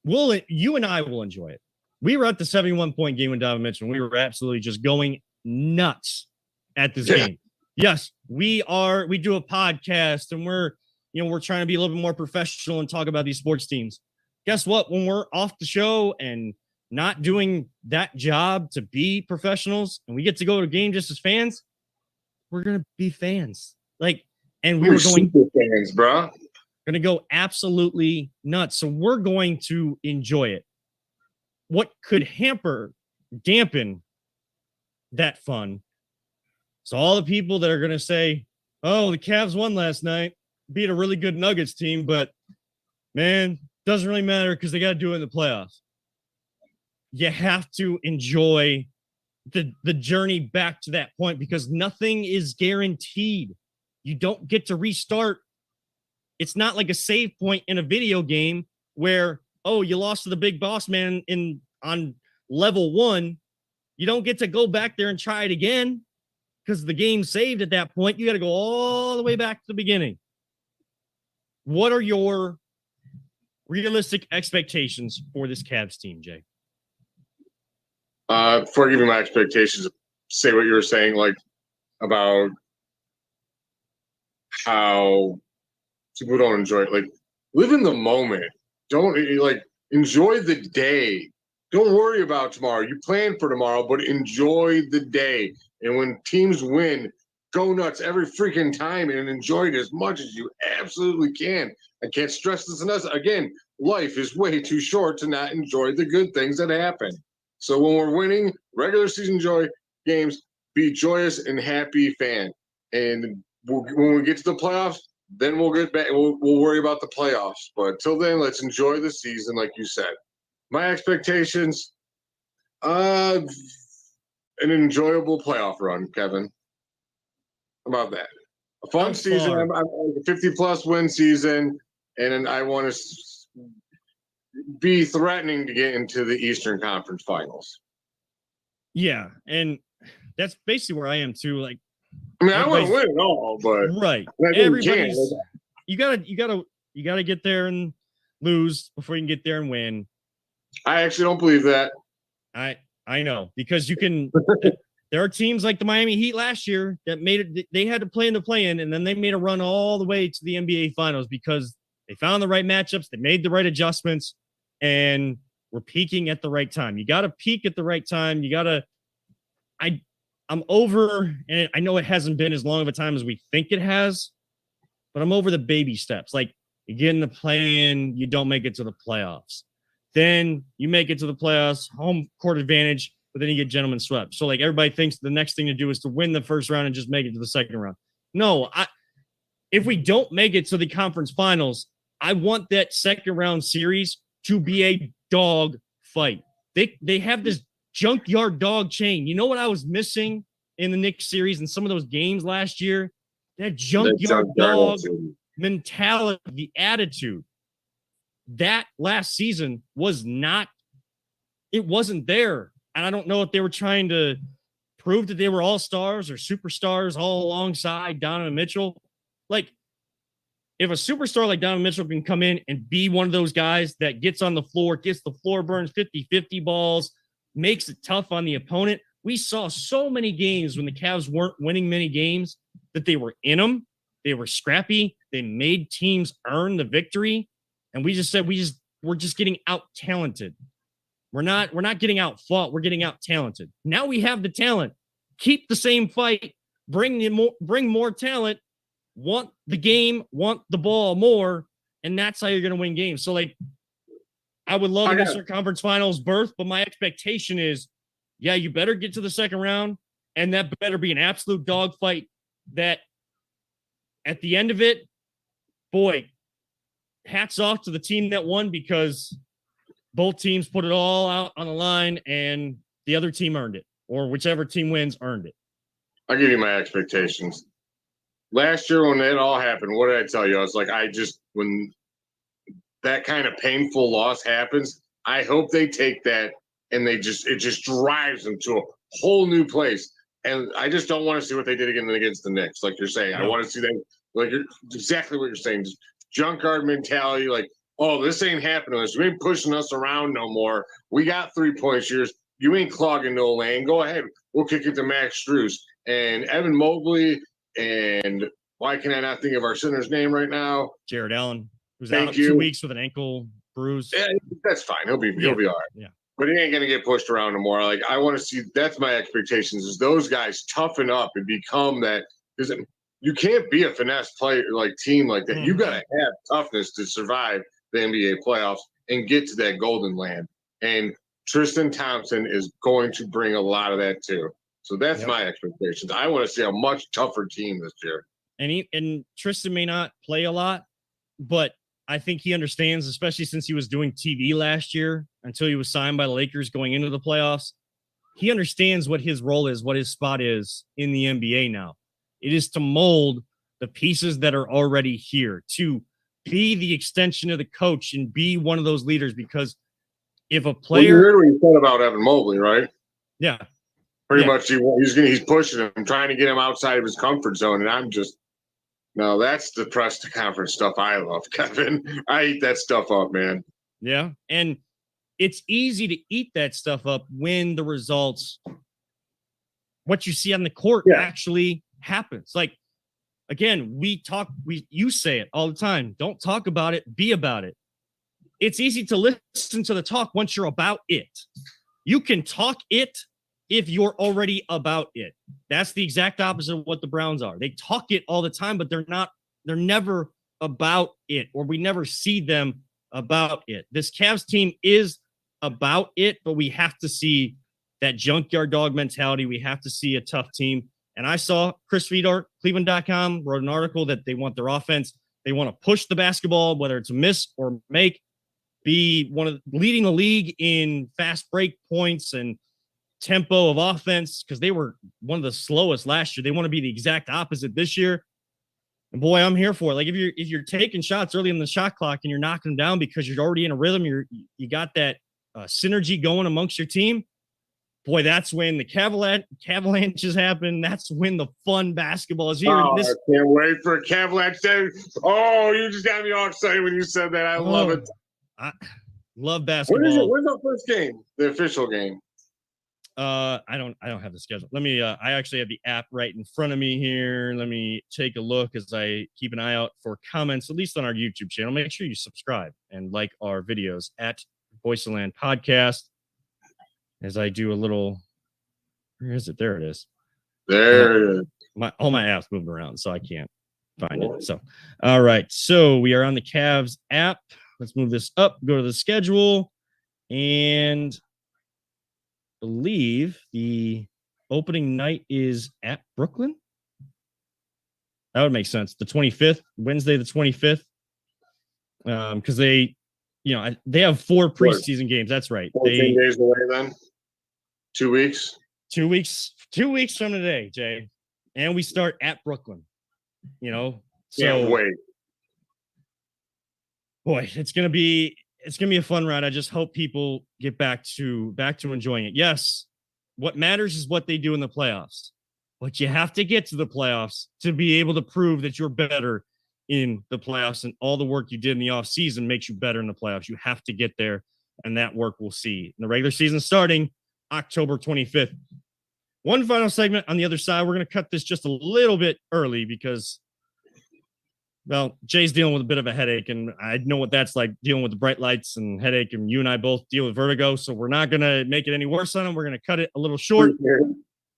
you and I will enjoy it. We were at the 71-point game with Donovan Mitchell, and we were absolutely just going nuts at this game. Yes, we do a podcast, and we're trying to be a little bit more professional and talk about these sports teams. guess what? When we're off the show and not doing that job to be professionals and we get to go to a game just as fans, we're going to be fans. Like, and we're super fans, bro. Going to go absolutely nuts. So we're going to enjoy it. What could dampen that fun? So all the people that are going to say, oh, the Cavs won last night, beat a really good Nuggets team, but man, doesn't really matter because they got to do it in the playoffs. You have to enjoy the journey back to that point because nothing is guaranteed. You don't get to restart. It's not like a save point in a video game where, oh, you lost to the big boss man on level 1. You don't get to go back there and try it again because the game's saved at that point. You got to go all the way back to the beginning. What are your realistic expectations for this Cavs team, Jay? Before I give you my expectations, say what you were saying, like about how people don't enjoy it. Like, live in the moment. Don't enjoy the day. Don't worry about tomorrow. You plan for tomorrow, but enjoy the day. And when teams win, go nuts every freaking time and enjoy it as much as you absolutely can. I can't stress this enough. Again, life is way too short to not enjoy the good things that happen. So when we're winning regular season games, be joyous and happy fan. And when we get to the playoffs, then we'll get back. We'll worry about the playoffs. But till then, let's enjoy the season, like you said. My expectations, an enjoyable playoff run, Kevin. How about that? A fun season. I'm a 50-plus win season, and I want to be threatening to get into the Eastern Conference Finals. Yeah, and that's basically where I am too. Like, I mean, I want to win it all, but right. Everybody's you gotta get there and lose before you can get there and win. I actually don't believe that. I know because you can. There are teams like the Miami Heat last year that made it. They had to play in the play-in, and then they made a run all the way to the NBA Finals because they found the right matchups, they made the right adjustments, and were peaking at the right time. You got to peak at the right time. You got to. I'm over, and I know it hasn't been as long of a time as we think it has, but I'm over the baby steps. Like you get in the play-in, you don't make it to the playoffs. Then you make it to the playoffs, home court advantage, but then you get gentlemen swept. So like everybody thinks the next thing to do is to win the first round and just make it to the second round. No, if we don't make it to the conference finals, I want that second round series to be a dog fight. They have this junkyard dog chain. You know what I was missing in the Knicks series and some of those games last year? That junkyard dog mentality, the attitude. That last season wasn't there. And I don't know if they were trying to prove that they were all-stars or superstars all alongside Donovan Mitchell. Like, if a superstar like Donovan Mitchell can come in and be one of those guys that gets on the floor, gets the floor burns 50-50 balls, makes it tough on the opponent. We saw so many games when the Cavs weren't winning many games that they were in them. They were scrappy. They made teams earn the victory. And we just said we're just getting out talented. We're not getting out fought. We're getting out talented. Now we have the talent. Keep the same fight. Bring more talent. Want the game. Want the ball more. And that's how you're going to win games. So like, I would love the Eastern Conference Finals berth, but my expectation is, yeah, you better get to the second round, and that better be an absolute dogfight. That at the end of it, boy, hats off to the team that won because both teams put it all out on the line and the other team earned it, or whichever team wins earned it. I'll give you my expectations. Last year when it all happened, what did I tell you? I was like, when that kind of painful loss happens, I hope they take that and it just drives them to a whole new place. And I just don't want to see what they did against the Knicks, like you're saying. I want to see them, like exactly what you're saying, just junkyard mentality, like, oh, this ain't happening to us. You ain't pushing us around no more. We got 3-point shooters. You ain't clogging no lane. Go ahead. We'll kick it to Max Strus and Evan Mobley. And why can I not think of our center's name right now? Jared Allen, who's out 2 weeks with an ankle bruise. Yeah, that's fine. He'll be all right. Yeah. But he ain't gonna get pushed around no more. Like I want to see. That's my expectations. Is those guys toughen up and become that? Because you can't be a finesse player like team like that. You gotta have toughness to survive the NBA playoffs and get to that golden land. And Tristan Thompson is going to bring a lot of that too. So that's my expectations. I want to see a much tougher team this year. And Tristan may not play a lot, but I think he understands, especially since he was doing TV last year until he was signed by the Lakers going into the playoffs. He understands what his role is, what his spot is in the NBA now. It is to mold the pieces that are already here, to be the extension of the coach and be one of those leaders. Because if a player, you heard what you said about Evan Mobley, right? Yeah, pretty much. He's pushing him, trying to get him outside of his comfort zone, and I'm just. No, that's the press to conference stuff I love, Kevin. I eat that stuff up, man. Yeah, and it's easy to eat that stuff up when the results, what you see on the court actually happens. Like, again, you say it all the time. Don't talk about it, be about it. It's easy to listen to the talk once you're about it. You can talk it if you're already about it. That's the exact opposite of what the Browns are. They talk it all the time, but they're never about it, or we never see them about it. This Cavs team is about it, but we have to see that junkyard dog mentality. We have to see a tough team. And I saw Chris Fedor, Cleveland.com, wrote an article that they want their offense. They want to push the basketball, whether it's a miss or make, be leading the league in fast break points and tempo of offense, because they were one of the slowest last year. They want to be the exact opposite this year. And boy, I'm here for it. Like if you're taking shots early in the shot clock and you're knocking them down because you're already in a rhythm, you got that synergy going amongst your team. Boy, that's when the Cavalanches happen. That's when the fun basketball is here. Oh, I can't wait for a Cavalanche day. Oh, you just got me all excited when you said that. I love it. I love basketball. When's our first game? The official game? I don't have the schedule. Let me I actually have the app right in front of me here. Let me take a look as I keep an eye out for comments, at least on our YouTube channel. Make sure you subscribe and like our videos at Voice of Land Podcast. As I do a little, where is it? There it is. There it is. All my apps moved around, so I can't find it. So, all right. So we are on the Cavs app. Let's move this up, go to the schedule, and believe the opening night is at Brooklyn. That would make sense. The 25th, Wednesday, the 25th. Because they have 4 preseason games. That's right. 14 days away then. 2 weeks. 2 weeks. 2 weeks from today, Jay. And we start at Brooklyn. Can't wait. Boy, it's gonna be a fun ride. I just hope people get back to enjoying it. Yes, what matters is what they do in the playoffs, but you have to get to the playoffs to be able to prove that you're better in the playoffs, and all the work you did in the offseason makes you better in the playoffs. You have to get there, and that work we'll see. And the regular season starting October 25th. One final segment on the other side. We're going to cut this just a little bit early because, well, Jay's dealing with a bit of a headache, and I know what that's like, dealing with the bright lights and headache, and you and I both deal with vertigo, so we're not going to make it any worse on him. We're going to cut it a little short.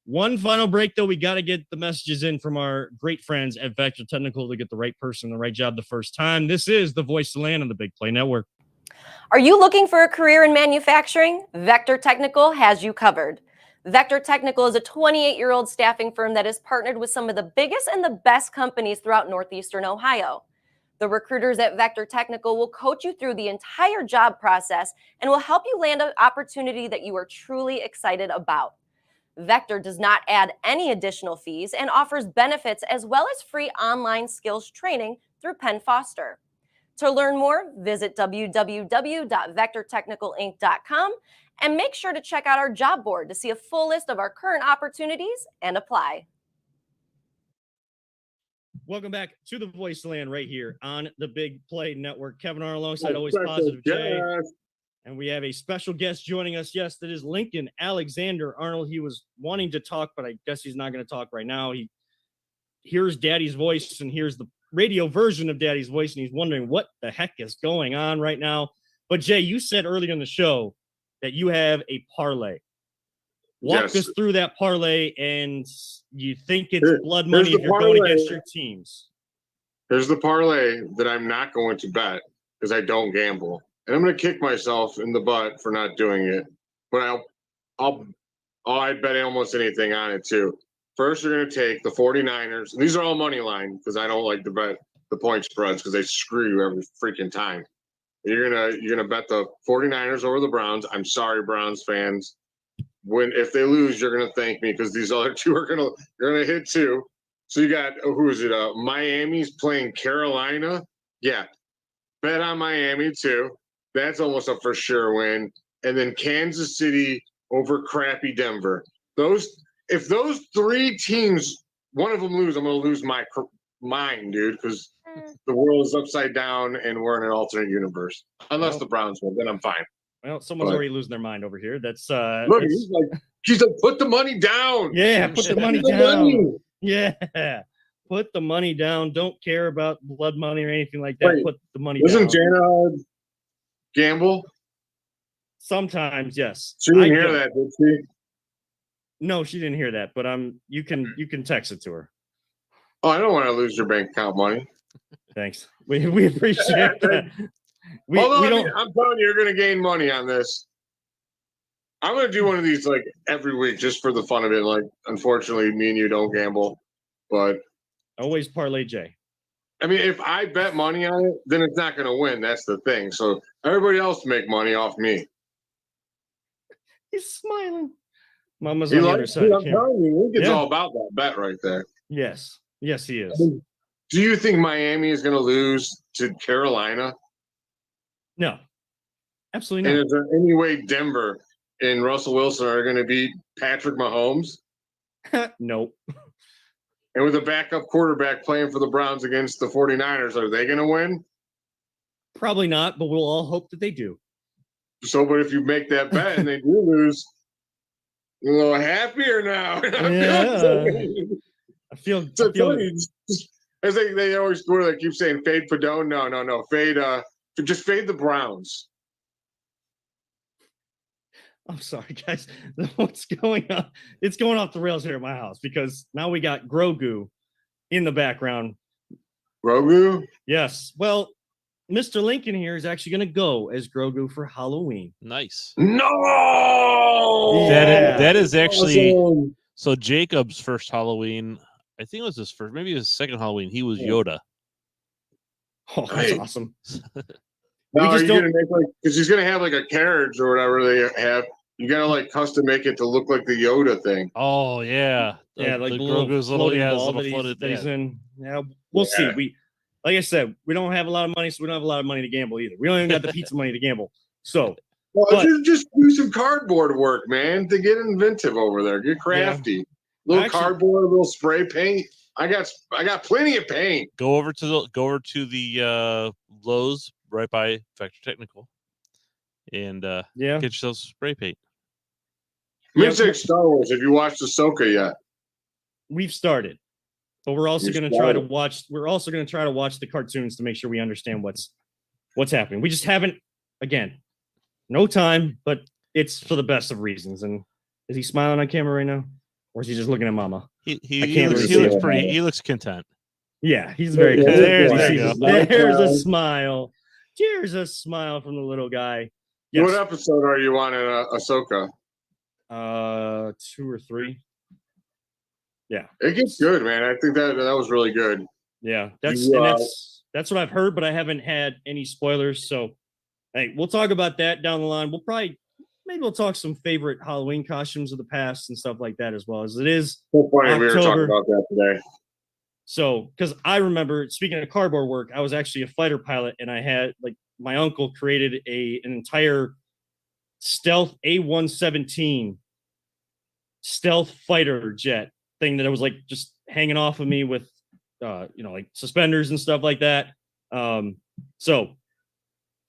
One final break, though. We got to get the messages in from our great friends at Vector Technical to get the right person, the right job the first time. This is the Voice of Land on the Big Play Network. Are you looking for a career in manufacturing? Vector Technical has you covered. Vector Technical is a 28-year-old staffing firm that has partnered with some of the biggest and the best companies throughout Northeastern Ohio. The recruiters at Vector Technical will coach you through the entire job process and will help you land an opportunity that you are truly excited about. Vector does not add any additional fees and offers benefits as well as free online skills training through Penn Foster. To learn more, visit www.vectortechnicalinc.com and make sure to check out our job board to see a full list of our current opportunities and apply. Welcome back to the Voice of Land right here on the Big Play Network. Kevin Arnold alongside Always Positive Jay. And we have a special guest joining us. Yes, that is Lincoln Alexander Arnold. He was wanting to talk, but I guess he's not going to talk right now. He hears Daddy's voice and hears the radio version of Daddy's voice, and he's wondering what the heck is going on right now. But Jay, you said earlier in the show that you have a parlay. Walk us through that parlay, and you think it's blood money if you're going against your teams. Here's the parlay that I'm not going to bet because I don't gamble. And I'm going to kick myself in the butt for not doing it. But I'd bet almost anything on it too. First, you're going to take the 49ers. These are all money line because I don't like to bet the point spreads because they screw you every freaking time. You're gonna bet the 49ers over the Browns. I'm sorry, Browns fans. If they lose, you're gonna thank me because these other two you're gonna hit too. So you got who is it? Miami's playing Carolina. Yeah, bet on Miami too. That's almost a for sure win. And then Kansas City over crappy Denver. If those three teams, one of them lose, I'm gonna lose my mind, dude, because the world is upside down and we're in an alternate universe. Unless the Browns win, then I'm fine. Well, someone's already losing their mind over here. That's look, he's like, put the money down. Yeah, put the money down. Yeah. Put the money down. Don't care about blood money or anything like that. Wait, put the money down. Doesn't Jana gamble? Sometimes, yes. She didn't hear that, did she? No, she didn't hear that, but you can text it to her. Oh, I don't want to lose your bank account money. Thanks. We appreciate that. I'm telling you, you're going to gain money on this. I'm going to do one of these like every week just for the fun of it. Like, unfortunately, me and you don't gamble, but always parlay Jay. I mean, if I bet money on it, then it's not going to win. That's the thing. So everybody else make money off me. He's smiling. Mama's on the other side. I'm telling you, it's all about that bet right there. Yes, he is. I mean, do you think Miami is going to lose to Carolina? No, absolutely not. And is there any way Denver and Russell Wilson are going to beat Patrick Mahomes? Nope. And with a backup quarterback playing for the Browns against the 49ers, are they going to win? Probably not, but we'll all hope that they do. So, but if you make that bet and they do lose, you're a little happier now. I feel as they always score, they keep saying fade Padone. No. Fade just fade the Browns. I'm sorry, guys. What's going on? It's going off the rails here at my house because now we got Grogu in the background. Grogu? Yes. Well, Mr. Lincoln here is actually going to go as Grogu for Halloween. Nice. No! That is actually awesome. So Jacob's first Halloween, I think it was his first, maybe his second Halloween, he was Yoda. Oh, that's awesome. Now, are you going to make because he's going to have like a carriage or whatever they have. You got to like custom make it to look like the Yoda thing. Oh, yeah. Yeah, like the Grogu's little ball that he's in. Yeah, we'll see. Like I said, we don't have a lot of money, so we don't have a lot of money to gamble either. We don't even got the pizza money to gamble. So, just do some cardboard work, man, to get inventive over there. Get crafty. Yeah. Little cardboard, a little spray paint. I got plenty of paint. Go over to the Lowe's right by Vector Technical, and get yourself some spray paint. Like Star Wars. Have you watched Ahsoka yet? We've started. But we're also going to try to watch. We're also going to try to watch the cartoons to make sure we understand what's happening. We just haven't. Again, no time, but it's for the best of reasons. And is he smiling on camera right now, or is he just looking at Mama? He looks pretty. He looks content. Yeah, he's very content. There's a smile. There's a smile from the little guy. Yes. What episode are you on in Ahsoka? 2 or 3. Yeah, it gets good, man. I think that was really good. Yeah, that's what I've heard, but I haven't had any spoilers. So, hey, we'll talk about that down the line. We'll talk some favorite Halloween costumes of the past and stuff like that as well. As it is funny we were talking about that today. So, because I remember speaking of cardboard work, I was actually a fighter pilot, and I had my uncle created an entire stealth A-117 stealth fighter jet thing that I was just hanging off of me with suspenders and stuff like that. So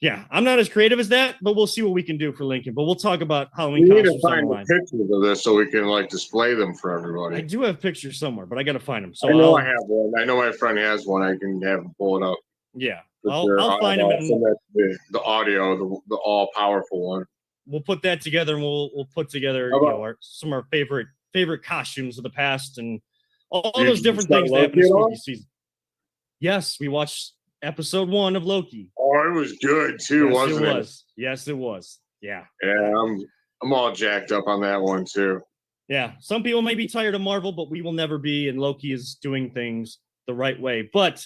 yeah, I'm not as creative as that, but we'll see what we can do for Lincoln. But we'll talk about Halloween costumes. We need to find the pictures of this so we can display them for everybody. I do have pictures somewhere, but I got to find them. So I know I have one. I know my friend has one. I can have him pull it up. Yeah, I'll find him and the audio, the all powerful one. we'll put that together, and we'll put together some of our favorite costumes of the past and all those different things that happened this spooky season. Yes, we watched episode 1 of Loki. Oh, it was good too, wasn't it? Yes, it was. Yeah. Yeah, I'm all jacked up on that one too. Yeah, some people may be tired of Marvel, but we will never be, and Loki is doing things the right way. But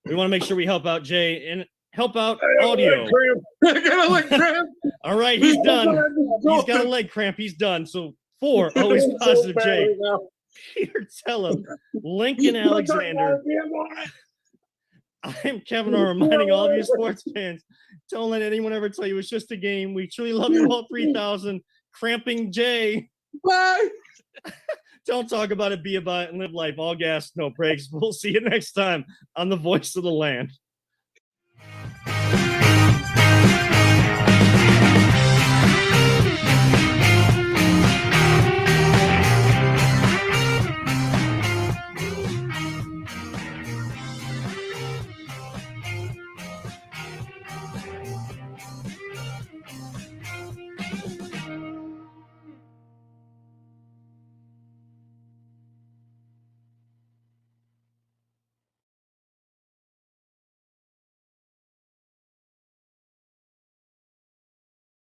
we want to make sure we help out Jay and help out audio. I got a leg cramp. All right, he's done. He's got a leg cramp. He's done. So 4, always positive Jay. Peter Tellum, Lincoln Alexander. I'm Kevin R. reminding all of you sports fans, don't let anyone ever tell you it's just a game. We truly love you all 3,000. Cramping Jay. Bye. Don't talk about it, be about it, and live life. All gas, no brakes. We'll see you next time on The Voice of the Land.